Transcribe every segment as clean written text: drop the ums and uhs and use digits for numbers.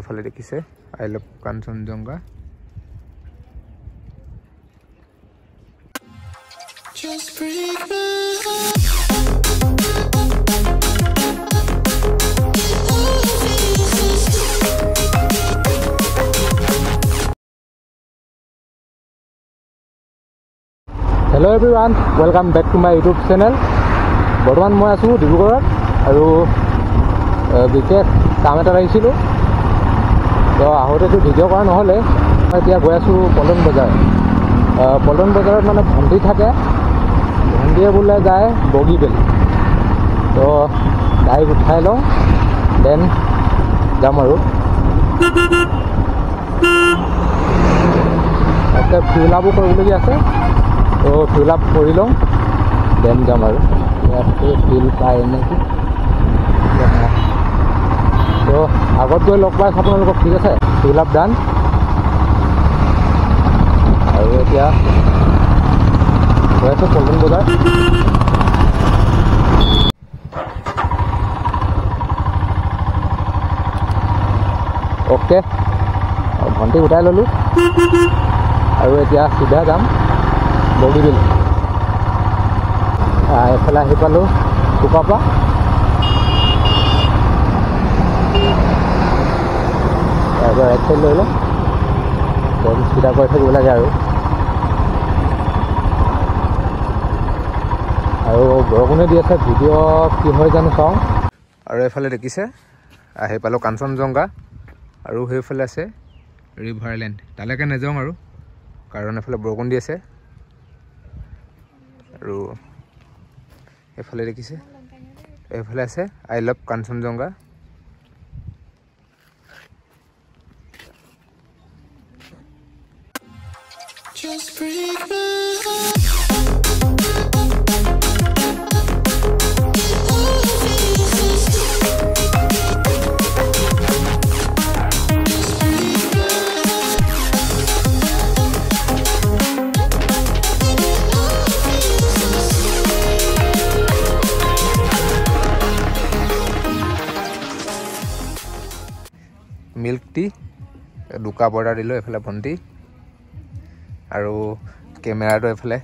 এফালে দেখিছে I love Kanchenjunga. Hello' everyone, welcome back to my YouTube channel. বৰ্তমান মই আছোঁ ডিব্ৰুগড়ত আৰু বিশেষ কাম এটাত আহিছিলোঁ, তো আহোঁতেতো ভিডিঅ' কৰা নহ'লে। মই এতিয়া গৈ আছোঁ পল্টন বজাৰ। পল্টন বজাৰত মানে ভণ্টি থাকে, ভণ্টিয়ে বোলে যায় বগীবিল, তো গাড়ী উঠাই লওঁ, দেন যাম আৰু। তাতে ফিল আপো কৰিবলগীয়া আছে, তো ফিল আপ কৰি লওঁ, দেন যাম আৰু। ইয়াতে ফিল পায় নেকি, তো আগত গৈ লগ পাইছোঁ আপোনালোকক, ঠিক আছে। ফিল আপ ডান। আৰু এতিয়া গৈ আছোঁ পল্টন বজাৰ। অ'কে, ভণ্টি উঠাই ল'লোঁ আৰু এতিয়া চিধা যাম বগীবিল। এইফালে আহি পালোঁ চুকাপা। তাৰপৰা ৰাইট চাইড লৈ লওঁ, দেন চিধা কৰি থাকিব লাগে আৰু বৰষুণে দি আছে। ভিডিঅ' কি হয় জানো চাওঁ। আৰু এইফালে দেখিছে আহি পালোঁ কাঞ্চনজঙ্ঘা, আৰু সেইফালে আছে ৰিভাৰলেণ্ড। তালৈকে নাযাওঁ আৰু, কাৰণ এইফালে বৰষুণ দি আছে। আৰু এইফালে দেখিছে, এইফালে আছে I love Kanchenjunga. Milk tea দুকা বৰ্ডাৰ দিলোঁ এইফালে ভণ্টি, আৰু কেমেৰাটো এইফালে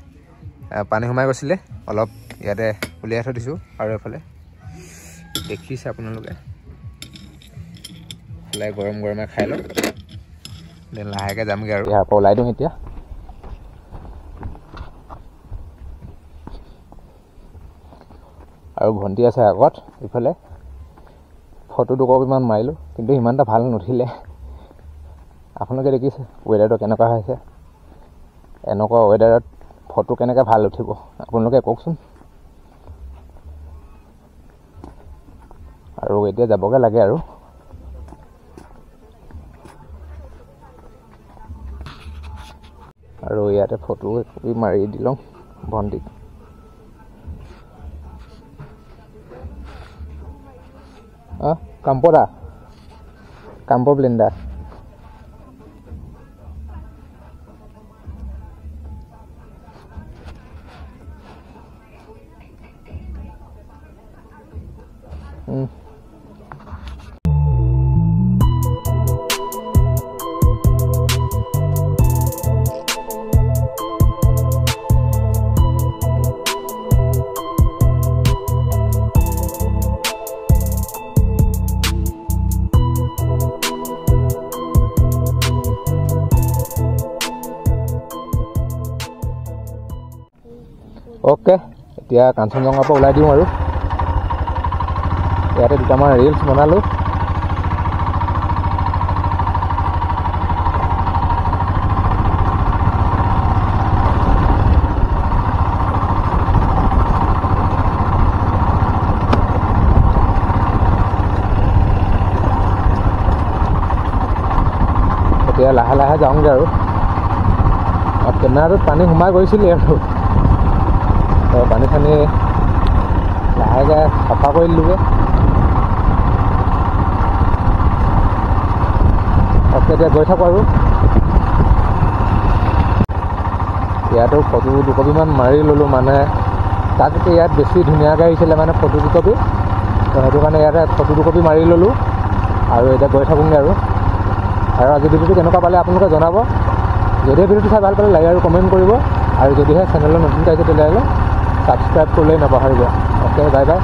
পানী সোমাই গৈছিলে অলপ, ইয়াতে উলিয়াই থৈ দিছোঁ। আৰু এইফালে দেখিছে আপোনালোকে, এইফালে গৰম গৰমে খাই লওক, দেন লাহেকৈ যামগৈ আৰু। ইয়াৰ পৰা ওলাই দিওঁ এতিয়া। আৰু ভণ্টি আছে আগত ইফালে। ফটো দুকপিমান মাৰিলোঁ, কিন্তু ইমান এটা ভাল নুঠিলে। আপোনালোকে দেখিছে ৱেডাৰটো কেনেকুৱা হৈছে, এনেকুৱা ৱেডাৰত ফটো কেনেকৈ ভাল উঠিব আপোনালোকে কওকচোন। আৰু এতিয়া যাবগৈ লাগে আৰু ইয়াতে ফটো একপি মাৰি দি লওঁ ভণ্টিক। কাম্পৰা কাম্প ব্লেণ্ডাৰ। অ'কে, এতিয়া কাঞ্চনজঙ্ঘাৰ পৰা ওলাই দিওঁ আৰু। ইয়াতে দুটামান ৰিলছ বনালোঁ। এতিয়া লাহে লাহে যাওঁগৈ আৰু। কেমেৰাটোত পানী সোমাই গৈছিলে আৰু, পানী চানী লাহেকৈ চাফা কৰি দিলোঁগৈ। এতিয়া গৈ থাকোঁ আৰু। ইয়াতো ফটো দুকপিমান মাৰি ল'লোঁ, মানে তাতকৈ ইয়াত বেছি ধুনীয়াকৈ আহিছিলে মানে ফটো দুকপি, তো সেইটো কাৰণে ইয়াতে ফটো দুকপি মাৰি ল'লোঁ আৰু এতিয়া গৈ থাকোঁগৈ আৰু। আৰু আজি ভিডিঅ'টো কেনেকুৱা পালে আপোনালোকে জনাব। যদিহে ভিডিঅ'টো চাই ভাল পালে লাইক আৰু কমেণ্ট কৰিব, আৰু যদিহে চেনেলত নতুনকৈ আহিছে তেতিয়াহ'লে ছাবস্ক্ৰাইব কৰিবলৈ নাপাহৰিব। Okay, bye bye.